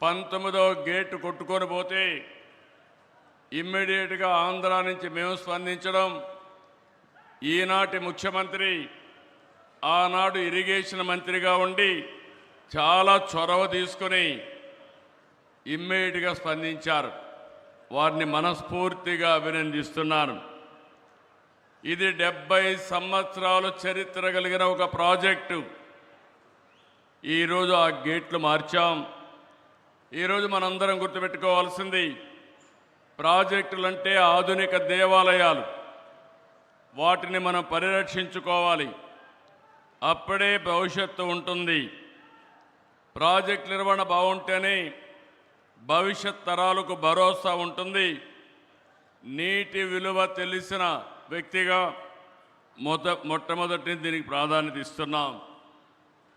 19వ gate కొట్టుకొని పోతే ఇమ్మీడియట్గా ఆంధ్ర నుంచి మేము స్పందించడం, ఈనాటి ముఖ్యమంత్రి ఆనాడు ఇరిగేషన్ మంత్రిగా ఉండి చాలా చొరవ తీసుకొని ఇమ్మీడియట్గా స్పందించారు. వారిని మనస్ఫూర్తిగా అభినందిస్తున్నాను. ఇది 70 సంవత్సరాల చరిత్ర కలిగిన ఒక ప్రాజెక్టు. ఈరోజు ఆ గేట్లు మార్చాం. ఈరోజు మనందరం గుర్తుపెట్టుకోవాల్సింది, ప్రాజెక్టులంటే ఆధునిక దేవాలయాలు. వాటిని మనం పరిరక్షించుకోవాలి. అప్పుడే భవిష్యత్తు ఉంటుంది. ప్రాజెక్టు నిర్వహణ బాగుంటేనే భవిష్యత్ తరాలకు భరోసా ఉంటుంది. నీటి విలువ తెలిసిన వ్యక్తిగా మొట్టమొదటి దీనికి ప్రాధాన్యత ఇస్తున్నాం.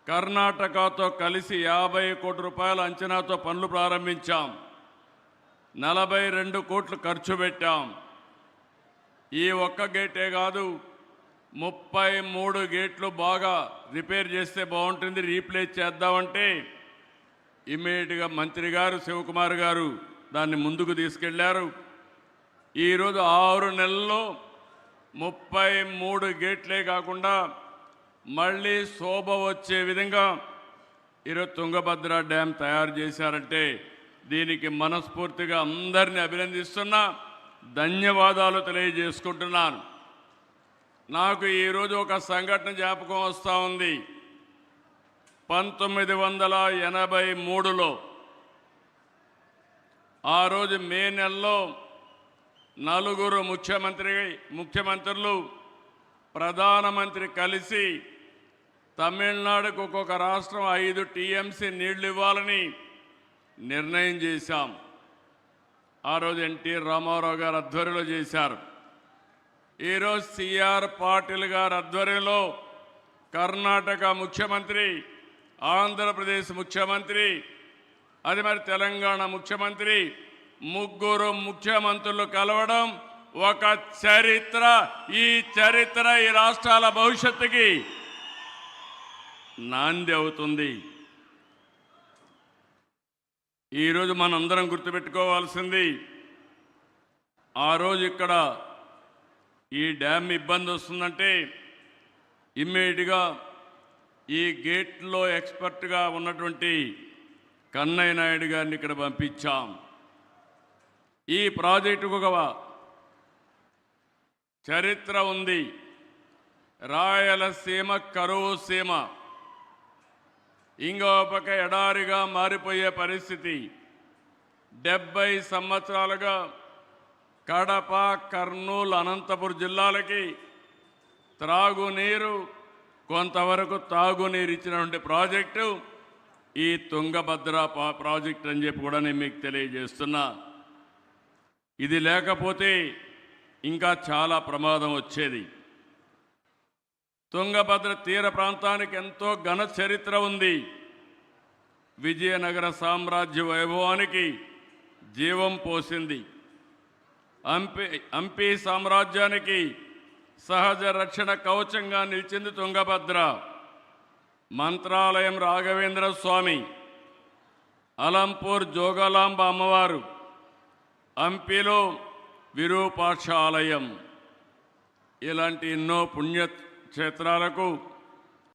కర్ణాటకతో కలిసి 50 కోట్ల రూపాయల అంచనాతో పనులు ప్రారంభించాం. 42 కోట్లు ఖర్చు పెట్టాం. ఈ ఒక్క గేటే కాదు, 33 గేట్లు బాగా రిపేర్ చేస్తే బాగుంటుంది, రీప్లేస్ చేద్దామంటే ఇమ్మీడియట్గా మంత్రి గారు శివకుమార్ గారు దాన్ని ముందుకు తీసుకెళ్లారు. ఈరోజు 6 నెలల్లో 33 గేట్లే కాకుండా మళ్ళీ శోభ వచ్చే విధంగా ఈరోజు తుంగభద్ర డ్యామ్ తయారు చేశారంటే దీనికి మనస్ఫూర్తిగా అందరినీ అభినందిస్తున్నా, ధన్యవాదాలు తెలియజేసుకుంటున్నాను. నాకు ఈరోజు ఒక సంఘటన జ్ఞాపకం వస్తూ ఉంది. 1983లో ఆ రోజు మే నెలలో 4 ముఖ్యమంత్రులు ప్రధానమంత్రి కలిసి తమిళనాడుకు ఒక్కొక్క రాష్ట్రం 5 టీఎంసీ నీళ్లు ఇవ్వాలని నిర్ణయం చేశాం. ఆ రోజు ఎన్టీ రామారావు గారు ఆధ్వర్యంలో చేశారు. ఈరోజు సిఆర్ పాటిల్ గారి ఆధ్వర్యంలో కర్ణాటక ముఖ్యమంత్రి, ఆంధ్రప్రదేశ్ ముఖ్యమంత్రి, అది మరి తెలంగాణ ముఖ్యమంత్రి, 3 ముఖ్యమంత్రులు కలవడం ఒక చరిత్ర. ఈ చరిత్ర ఈ రాష్ట్రాల భవిష్యత్తుకి నాంది అవుతుంది. ఈరోజు మనందరం గుర్తుపెట్టుకోవాల్సింది, ఆ రోజు ఇక్కడ ఈ డ్యామ్ ఇబ్బంది వస్తుందంటే ఇమ్మీడియట్గా ఈ గేట్లో ఎక్స్పర్ట్గా ఉన్నటువంటి కన్నయ్య నాయుడు గారిని ఇక్కడ పంపించాం. ఈ ప్రాజెక్టుకు ఒక చరిత్ర ఉంది. రాయలసీమ కరువు సీమ, ఇంకో పక్క ఎడారిగా మారిపోయే పరిస్థితి. 70 సంవత్సరాలుగా కడప, కర్నూలు, అనంతపురం జిల్లాలకి త్రాగునీరు, కొంతవరకు తాగునీరు ఇచ్చినటువంటి ప్రాజెక్టు ఈ తుంగభద్ర ప్రాజెక్ట్ అని చెప్పి కూడా నేను మీకు తెలియజేస్తున్నా. ఇది లేకపోతే ఇంకా చాలా ప్రమాదం వచ్చేది. తుంగభద్ర తీర ప్రాంతానికి ఎంతో ఘన చరిత్ర ఉంది. విజయనగర సామ్రాజ్య వైభవానికి జీవం పోసింది. హంపి సామ్రాజ్యానికి సహజ రక్షణ కవచంగా నిలిచింది తుంగభద్ర. మంత్రాలయం రాఘవేంద్ర స్వామి, అలంపూర్ జోగలాంబ అమ్మవారు, హంపిలో విరూపాక్ష ఆలయం, ఇలాంటి ఎన్నో పుణ్యక్షేత్రాలకు